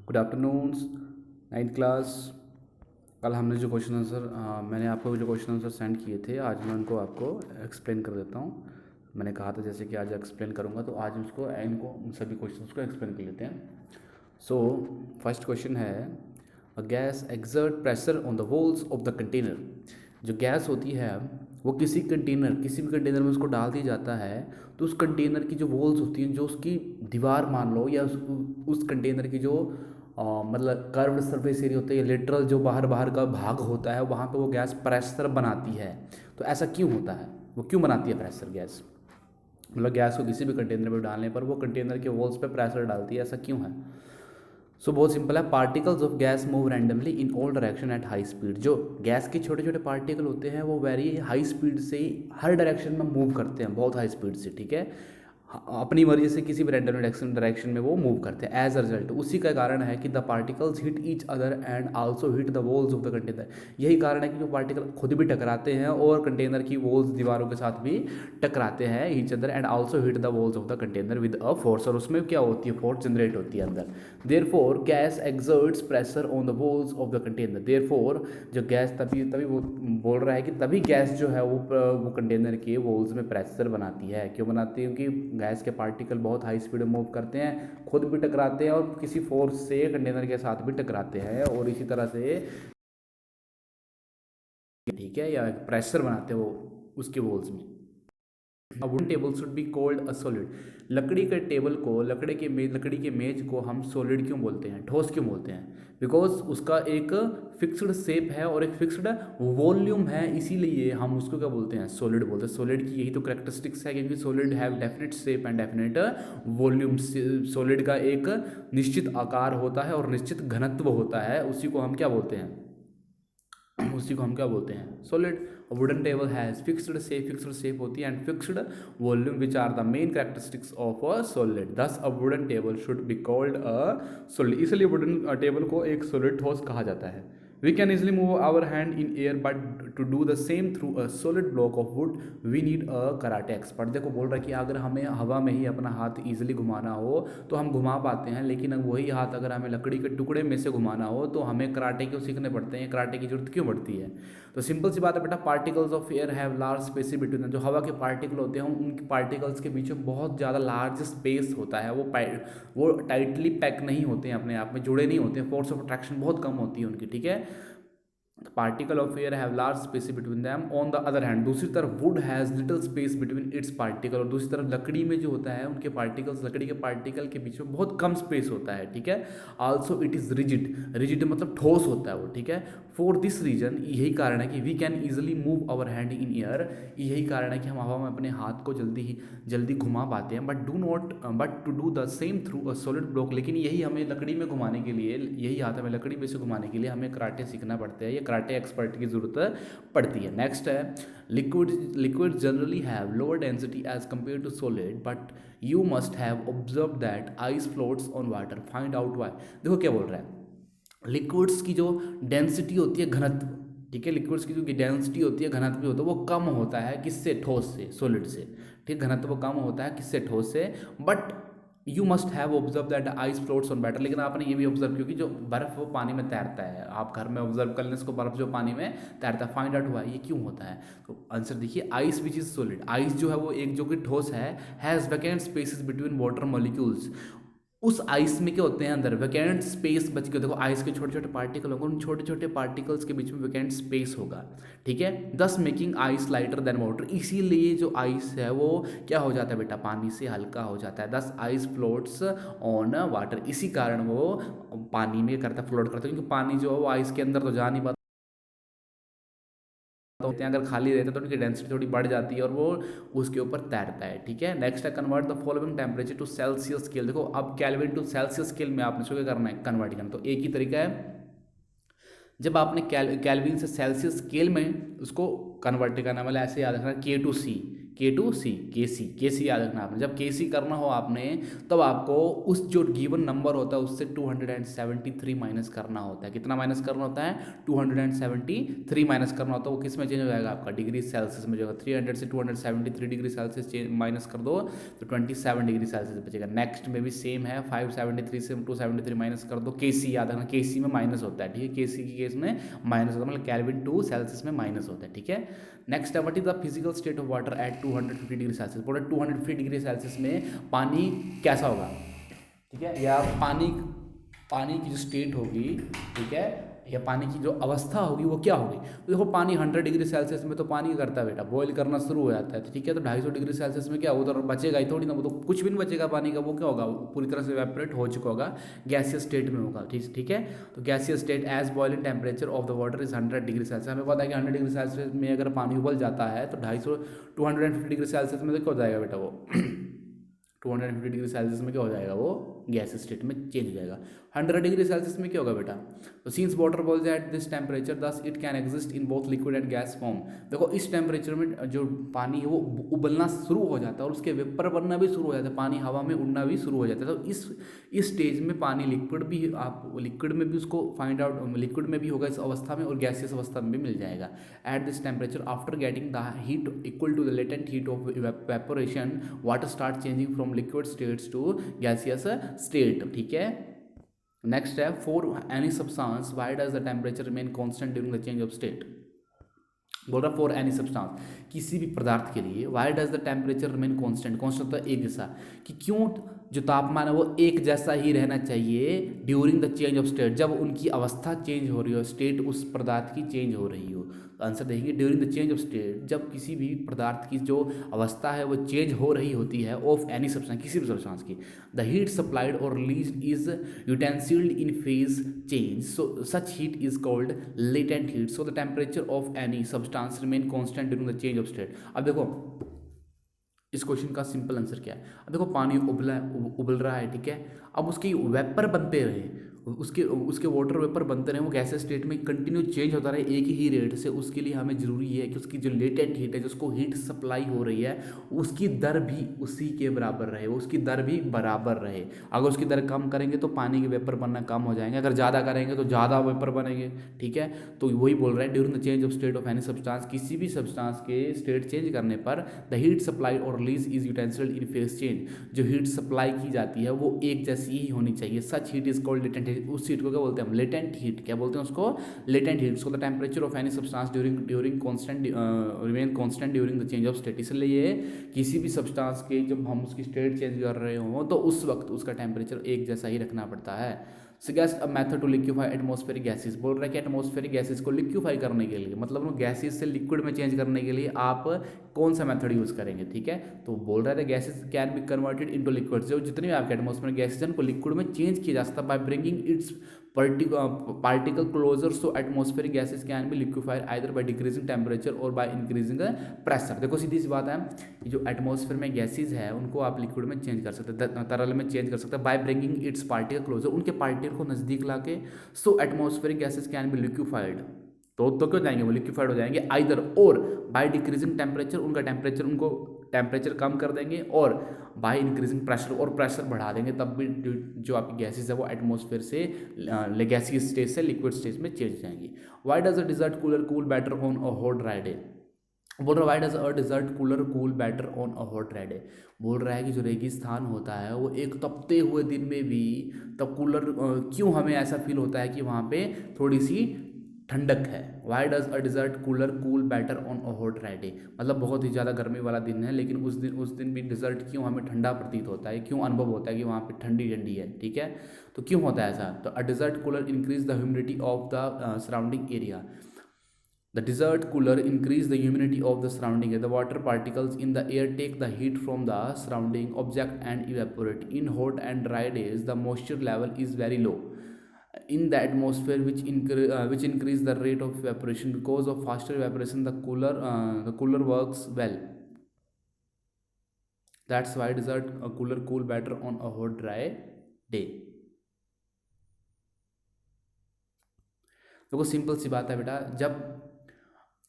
Good afternoon ninth class. कल हमने जो क्वेश्चन आंसर मैंने आपको जो क्वेश्चन आंसर सेंड किए थे, आज मैं उनको आपको एक्सप्लेन कर देता हूँ। मैंने कहा था जैसे कि आज एक्सप्लेन करूँगा, तो आज उसको इनको सभी क्वेश्चंस को एक्सप्लेन कर लेते हैं। सो फर्स्ट क्वेश्चन है, a gas exert pressure on the walls of the container. जो गैस होती है वो किसी भी कंटेनर में उसको डाल दिया जाता है, तो उस कंटेनर की जो वॉल्स होती हैं, जो उसकी दीवार मान लो, या उस कंटेनर की जो मतलब कर्व्ड सरफेस एरिया होता है, या लिटरल जो बाहर बाहर का भाग होता है, वहाँ पे वो गैस प्रेशर बनाती है। तो ऐसा क्यों होता है, वो क्यों बनाती है प्रेशर गैस? मतलब गैस को किसी भी कंटेनर में डालने पर वो कंटेनर के वॉल्स पे प्रेशर डालती है, ऐसा क्यों है? सो बहुत सिंपल है, particles of gas move randomly in all direction at high speed. जो गैस के छोटे छोटे पार्टिकल होते हैं वो वेरी हाई स्पीड से हर डायरेक्शन में मूव करते हैं, बहुत हाई स्पीड से, ठीक है। अपनी मर्जी से किसी भी रैंडम डायरेक्शन में वो मूव करते हैं। एज अ रिजल्ट उसी का कारण है कि the particles hit each other and also hit the walls of the container. यही कारण है कि जो पार्टिकल खुद भी टकराते हैं और कंटेनर की वॉल्स दीवारों के साथ भी टकराते हैं each other, and also hit the walls of the container with a force. और उसमें क्या होती है, फोर्स जनरेट होती है अंदर। Therefore gas exerts pressure on the walls of the container. Therefore जो गैस तभी तभी वो बोल रहा है कि तभी गैस जो है वो कंटेनर के वॉल्स में प्रेशर बनाती है। क्यों बनाती है? क्योंकि गैस के पार्टिकल बहुत हाई स्पीड में मूव करते हैं, खुद भी टकराते हैं और किसी फोर्स से कंटेनर के साथ भी टकराते हैं, और इसी तरह से, ठीक है, या प्रेशर बनाते हैं वो उसके वॉल्स में। अ wooden table should be called a solid. लकड़ी के टेबल को, लकड़ी के मेज को हम सॉलिड क्यों बोलते हैं, ठोस क्यों बोलते हैं? बिकॉज उसका एक फिक्स्ड शेप है और एक फिक्स्ड वॉल्यूम है, इसीलिए हम उसको क्या बोलते हैं, सॉलिड बोलते हैं। सॉलिड की यही तो करेक्टरिस्टिक्स है, क्योंकि solid have definite shape and definite volume. Solid का एक निश्चित आकार होता है और निश्चित घनत्व होता है, उसी को हम क्या बोलते हैं, उसी को हम क्या बोलते हैं, solid. Wooden table has fixed shape होती है and fixed volume which are the main characteristics of a solid. Thus a wooden table should be called a solid. इसलिए वुडन टेबल को एक सॉलिड ठोस कहा जाता है। We can easily move our hand in air, but to do the same through a solid block of wood, we need a karate expert। देखो बोल रहा है कि अगर हमें हवा में ही अपना हाथ इजीली घुमाना हो तो हम घुमा पाते हैं, लेकिन वही हाथ अगर हमें लकड़ी के टुकड़े में से घुमाना हो तो हमें कराटे क्यों सीखने पड़ते हैं, कराटे की जरूरत क्यों पड़ती है? तो सिंपल सी बात है बेटा, particles of air have large space between them। जो हवा के पार्टिकल होते हैं उनके पार्टिकल्स के बीच में बहुत ज़्यादा लार्ज स्पेस होता है, वो टाइटली पैक नहीं होते हैं, अपने आप में जुड़े नहीं होते हैं, फोर्स ऑफ अट्रैक्शन बहुत कम होती है उनकी, ठीक है। Particle of air have large space between them. On the other hand, दूसरी तरफ would has little space between its particle. और दूसरी तरफ लकड़ी में जो होता है उनके पार्टिकल्स, लकड़ी के पार्टिकल के बीच में बहुत कम स्पेस होता है, ठीक है। आल्सो इट इज रिजिड मतलब ठोस होता है वो, ठीक है। फॉर दिस रीजन, यही कारण है कि we can easily move our hand in air. यही कारण है कि हम हवा में अपने हाथ को जल्दी घुमा पाते हैं, but to do the same through a solid block. लेकिन यही हमें लकड़ी में घुमाने के लिए, यही हाथ हमें लकड़ी में से घुमाने के लिए हमें कराटे सीखना पड़ता है, या कराटे एक्सपर्ट की जरूरत पड़ती है। नेक्स्ट है, liquid generally have lower density as compared to solid, but you must have observe that ice floats on water, find out why. देखो क्या बोल रहा है, लिक्विड्स की जो डेंसिटी होती है, घनत्व, ठीक है, लिक्विड्स की जो डेंसिटी होती है, घनत्व होता है, वो कम होता है किससे, ठोस से, सॉलिड से, ठीक। घनत्व कम होता है किससे, ठोस से। But you must have observe that ice floats on water. लेकिन आपने ये भी ऑब्जर्व किया कि जो बर्फ वो पानी में तैरता है, आप घर में ऑब्जर्व कर लें इसको, बर्फ जो पानी में तैरता है, फाइंड आउट हुआ ये क्यों होता है। तो आंसर देखिए, ice which is solid, ice जो है वो एक जो कि ठोस है, has vacant spaces between water molecules. उस आइस में क्या होते हैं, अंदर वैकेंट स्पेस बच गया। देखो आइस के छोटे छोटे पार्टिकल होंगे, उन छोटे छोटे पार्टिकल्स के बीच में वैकेंट स्पेस होगा, ठीक है। दस making ice lighter than water. इसीलिए जो आइस है वो क्या हो जाता है बेटा, पानी से हल्का हो जाता है। दस आइस फ्लोट्स ऑन वाटर, इसी कारण वो पानी में करता है, फ्लोट करता है, क्योंकि पानी जो है वो आइस के अंदर तो जा नहीं पाता होते हैं, अगर खाली रहता है तो उनकी डेंसिटी थोड़ी बढ़ जाती है और वो उसके ऊपर तैरता है, ठीक है। नेक्स्ट है, convert the following temperature to Celsius scale. देखो अब केल्विन टू सेल्सियस स्केल में आपने क्या करना है, कन्वर्ट करना। तो एक ही तरीका है, जब आपने केल्विन से सेल्सियस स्केल में उसको कन्वर्ट करना, मतलब ऐसे याद रखना, के टू सी, K2C, के सी याद रखना आपने। जब के करना हो आपने तब आपको उस जो गिवन नंबर होता है उससे 273 माइनस करना होता है। कितना माइनस करना होता है? 273 माइनस करना होता है। वो किस में चेंज हो जाएगा आपका? डिग्री सेल्सियस में जाएगा। 300 से 273 डिग्री सेल्सियस माइनस कर दो तो 27 डिग्री सेल्सियस बचेगा। नेक्स्ट में भी सेम है, 573 से 273 माइनस कर दो। के याद रखना, के में माइनस होता है, ठीक है। के की केस में माइनस होता है, मतलब केल्विन टू सेल्सियस में माइनस होता है, ठीक है। नेक्स्ट है, what is the physical state of water at 250 degree Celsius. बोले 250 डिग्री सेल्सियस में पानी कैसा होगा, ठीक है, या पानी की जो स्टेट होगी, ठीक है, या पानी की जो अवस्था होगी वो क्या होगी। तो देखो पानी 100 डिग्री सेल्सियस में तो पानी करता है बेटा, बॉईल करना शुरू हो जाता है, ठीक है। तो 250 डिग्री सेल्सियस में क्या होगा, तो बचेगा ही थोड़ी ना, वो तो कुछ भी नहीं बचेगा पानी का। वो क्या होगा, पूरी तरह से इवेपोरेट हो चुका होगा, गैसियस स्टेट में होगा, ठीक है। तो gaseous state as boiling temperature of the water is 100 degree Celsius. हमें पता है कि 100 डिग्री सेल्सियस में अगर पानी उबल जाता है तो 250 डिग्री सेल्सियस में तो क्या हो जाएगा बेटा, वो 250 डिग्री सेल्सियस में क्या हो जाएगा, वो गैस स्टेट में चेंज हो जाएगा। 100 डिग्री सेल्सियस में क्या होगा बेटा, तो since water boils at this temperature thus it can exist in both liquid and gas form. देखो इस टेम्परेचर में जो पानी है वो उबलना शुरू हो जाता है और उसके वेपर बनना भी शुरू हो जाता है, पानी हवा में उड़ना भी शुरू हो जाता है। तो इस स्टेज में पानी लिक्विड भी, आप लिक्विड में भी उसको फाइंड आउट, लिक्विड में भी होगा इस अवस्था में और गैसियस अवस्था में भी मिल जाएगा। At this temperature after getting the heat equal to the latent heat of evaporation water start changing from liquid states to gaseous state, ठीक है। नेक्स्ट है, for any substance why does the temperature remain constant during the change of state. बोल रहा for any substance, किसी भी पदार्थ के लिए why does the temperature remain constant, constant तो एक जैसा, कि क्यों जो तापमान है वो एक जैसा ही रहना चाहिए during the change of state, जब उनकी अवस्था चेंज हो रही हो, स्टेट उस पदार्थ की चेंज हो रही हो। तो आंसर देखेंगे during the change of state, जब किसी भी पदार्थ की जो अवस्था है वो चेंज हो रही होती है, ऑफ एनी सब्सटेंस, किसी भी सब्सटेंस की, द हीट सप्लाइड और release is utilised in phase change, so such heat is called latent heat. So the temperature of any substance remain constant during the change of state. अब देखो इस question का simple answer क्या है। अब देखो पानी उबल रहा है, ठीक है। अब उसके वेपर बनते रहे, उसके वाटर वेपर बनते रहे, वो गैसेस स्टेट में कंटिन्यू चेंज होता रहे एक ही रेट से। उसके लिए हमें ज़रूरी है कि उसकी जो लेटेंट हीट है, जिसको हीट सप्लाई हो रही है, उसकी दर भी उसी के बराबर रहे, उसकी दर भी बराबर रहे। अगर उसकी दर कम करेंगे तो पानी के वेपर बनना कम हो जाएंगे, अगर ज़्यादा करेंगे तो ज़्यादा वेपर बनेंगे, ठीक है। तो वही बोल रहे हैं, during the change of state of any substance, किसी भी सब्सटेंस के स्टेट चेंज करने पर द हीट सप्लाई और release is utilised in phase change, जो हीट सप्लाई की जाती है वो एक जैसी ही होनी चाहिए। Such heat is called latent heat. उस हीट को क्या बोलते हैं हम, लेटेंट हीट। क्या बोलते हैं उसको, latent heat. So the temperature of any substance during constant remain constant during the change of state. इसलिए किसी भी सब्सटेंस के जब हम उसकी स्टेट चेंज कर रहे हों तो उस वक्त उसका टेम्परेचर एक जैसा ही रखना पड़ता है। Suggest a method to liquefy atmospheric gases. बोल रहा है कि एटमॉस्फेरिक गैसेस को लिक्विफाई करने के लिए, मतलब गैसेस से लिक्विड में चेंज करने के लिए आप कौन सा मेथड यूज करेंगे, ठीक है। तो बोल रहा है gases can be converted into liquid, जो जितने भी आपके एटमॉस्फेरिक गैसेस हैं उनको लिक्विड में चेंज किया जा सकता है bye bringing it's particle closer, so atmospheric gases can be liquefied either by decreasing temperature or by increasing the pressure। देखो सीधी सी बात है, जो एटमॉस्फेयर में गैसेज है उनको आप लिक्विड में चेंज कर सकते हैं, तरल में चेंज कर सकते हैं by bringing its particle closer, उनके पार्टिकल को नजदीक लाके। So atmospheric gases can be liquified, तो क्यों जाएंगे वो लिक्विफाइड हो जाएंगे, either or by decreasing temperature, उनको टेम्परेचर कम कर देंगे, और बाय इंक्रीजिंग प्रेशर, और प्रेशर बढ़ा देंगे, तब भी जो आपकी गैसेज है वो एटमॉस्फेयर से गैसियस स्टेज से लिक्विड स्टेज में चेंज जाएंगी। Why does a desert cooler cool better on a hot dry day. बोल रहा है why does a desert cooler cool better on a hot dry day. बोल रहा है कि जो रेगिस्तान होता है वो एक तपते हुए दिन में भी तब कूलर क्यों हमें ऐसा फील होता है कि वहाँ पे थोड़ी सी ठंडक है। Why does a desert cooler cool better on a hot dry day, मतलब बहुत ही ज़्यादा गर्मी वाला दिन है लेकिन उस दिन भी डिजर्ट क्यों हमें ठंडा प्रतीत होता है, क्यों अनुभव होता है कि वहाँ पे ठंडी ठंडी है, ठीक है। तो क्यों होता है ऐसा, तो a desert cooler increase the humidity of the surrounding area. The desert cooler increase the humidity of the surrounding air. The water particles in the air take the heat from the surrounding object and evaporate. In hot and dry days, the moisture level is very low in the atmosphere, which increase the rate of evaporation. Because of faster evaporation, the cooler works well. That's why desert cooler cool better on a hot dry day. देखो simple सी बात है बेटा, जब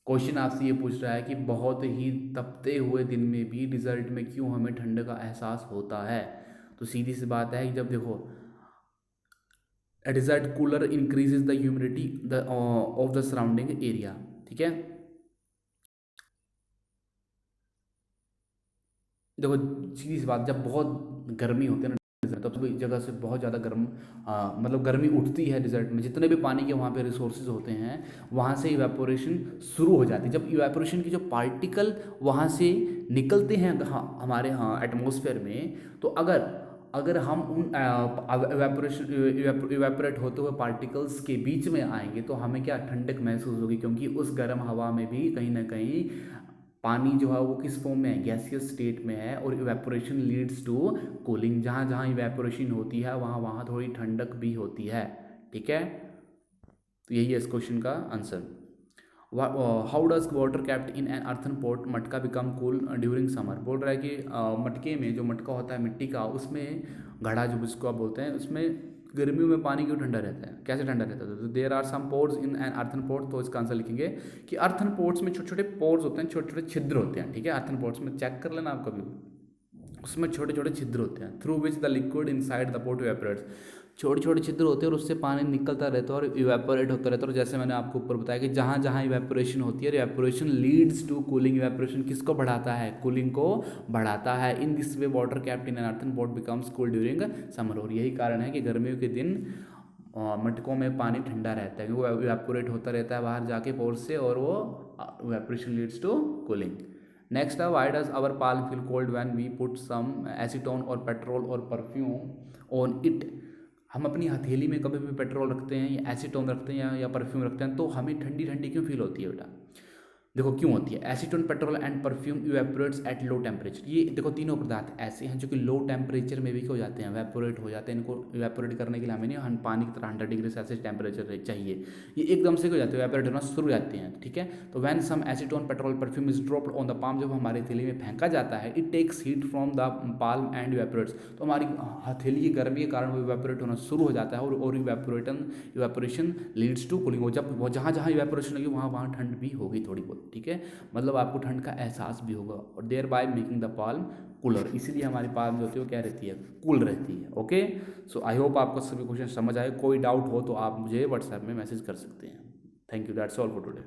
question आपसे ये पूछ रहा है कि बहुत ही तपते हुए दिन में भी डिज़र्ट में क्यों हमें ठंड का एहसास होता है। तो सीधी सी बात है कि जब देखो desert cooler increases the humidity the of the surrounding area, ठीक है। देखो सीधी सी बात, जब बहुत गर्मी होती है ना तब सभी जगह से बहुत ज़्यादा गर्म मतलब गर्मी उठती है डिज़र्ट में, जितने भी पानी के वहाँ पे रिसोर्सेज होते हैं वहाँ से इवेपोरेशन शुरू हो जाती है। जब इवेपोरेशन की जो पार्टिकल वहाँ से निकलते हैं हमारे एटमॉस्फेयर में, तो अगर अगर हम उन इवेपोरेट होते हुए पार्टिकल्स के बीच में आएंगे तो हमें क्या ठंडक महसूस होगी, क्योंकि उस गर्म हवा में भी कहीं ना कहीं पानी जो है वो किस फॉर्म में है, गैसियस स्टेट में है। और इवेपोरेशन लीड्स टू कूलिंग, जहाँ जहाँ इवेपोरेशन होती है वहाँ वहाँ थोड़ी ठंडक भी होती है, ठीक है। तो यही है इस क्वेश्चन का answer. How does water kept in an earthen pot मटका बिकम कूल ड्यूरिंग समर। बोल रहा है कि मटके में जो मटका होता है मिट्टी का, उसमें घड़ा जो जिसको आप बोलते हैं, उसमें गर्मियों में पानी क्यों ठंडा रहता है, कैसे ठंडा रहता है। तो there are some pores in an earthen pot, तो इसका आंसर लिखेंगे कि अर्थन पॉट्स में छोटे छोटे पोर्स होते हैं, छोटे छोटे छिद्र होते हैं, ठीक है। अर्थन पॉट्स में चेक कर लेना आप कभी, उसमें छोटे छोटे छिद्र होते हैं through which the liquid inside the pot evaporates. छोटे छोटे छिद्र होते हैं और उससे पानी निकलता रहता है और इवेपोरेट होता रहता है। और जैसे मैंने आपको ऊपर बताया कि जहाँ जहाँ इवेपोरेशन होती है, evaporation leads to cooling. Evaporation किसको बढ़ाता है, कूलिंग को बढ़ाता है। In this way water kept in an earthen pot becomes cool during summer. और यही कारण है कि गर्मियों के दिन मटकों में पानी ठंडा रहता है, क्योंकि वो इवेपोरेट होता रहता है बाहर जाके पोर्स से, और वो evaporation leads to cooling. Next है, why does our palm feel cold when we put some acetone or petrol or perfume on it. हम अपनी हथेली में कभी भी पेट्रोल रखते हैं या एसीटोन रखते हैं या परफ्यूम रखते हैं तो हमें ठंडी ठंडी क्यों फील होती है बेटा। देखो क्यों होती है। Acetone, petrol and perfume evaporates at low temperature. ये देखो तीनों पदार्थ ऐसे हैं जो कि लो टेम्परेचर में भी हो जाते हैं, इवेपोरेट हो जाते हैं। इनको इवेपोरेट करने के लिए हमें नहीं पानी की तरह 100 डिग्री सेल्सियस टेम्परेचर चाहिए, ये एकदम से हो जाते हैं, इवेपोरेट होना शुरू हो जाते हैं, ठीक है। तो when some acetone, petrol, perfume is dropped on the palm, जब हमारी हथेली में फेंका जाता है, it takes heat from the palm and evaporates, तो हमारी हथेली की गर्मी के कारण वो इवेपोरेट होना शुरू हो जाता है और इवेपोरेशन लीड्स टू कूलिंग। हो जब वो जहाँ जहाँ इवेपोरेशन होगी वहाँ वहाँ ठंड भी होगी थोड़ी बहुत, ठीक है। मतलब आपको ठंड का एहसास भी होगा, और thereby making the palm cooler, इसीलिए हमारी पाल्म जो होती है वो क्या रहती है, कूल रहती है। ओके, सो आई होप आपको सभी क्वेश्चन समझ आए। कोई डाउट हो तो आप मुझे व्हाट्सएप में मैसेज कर सकते हैं। Thank you, that's all for today.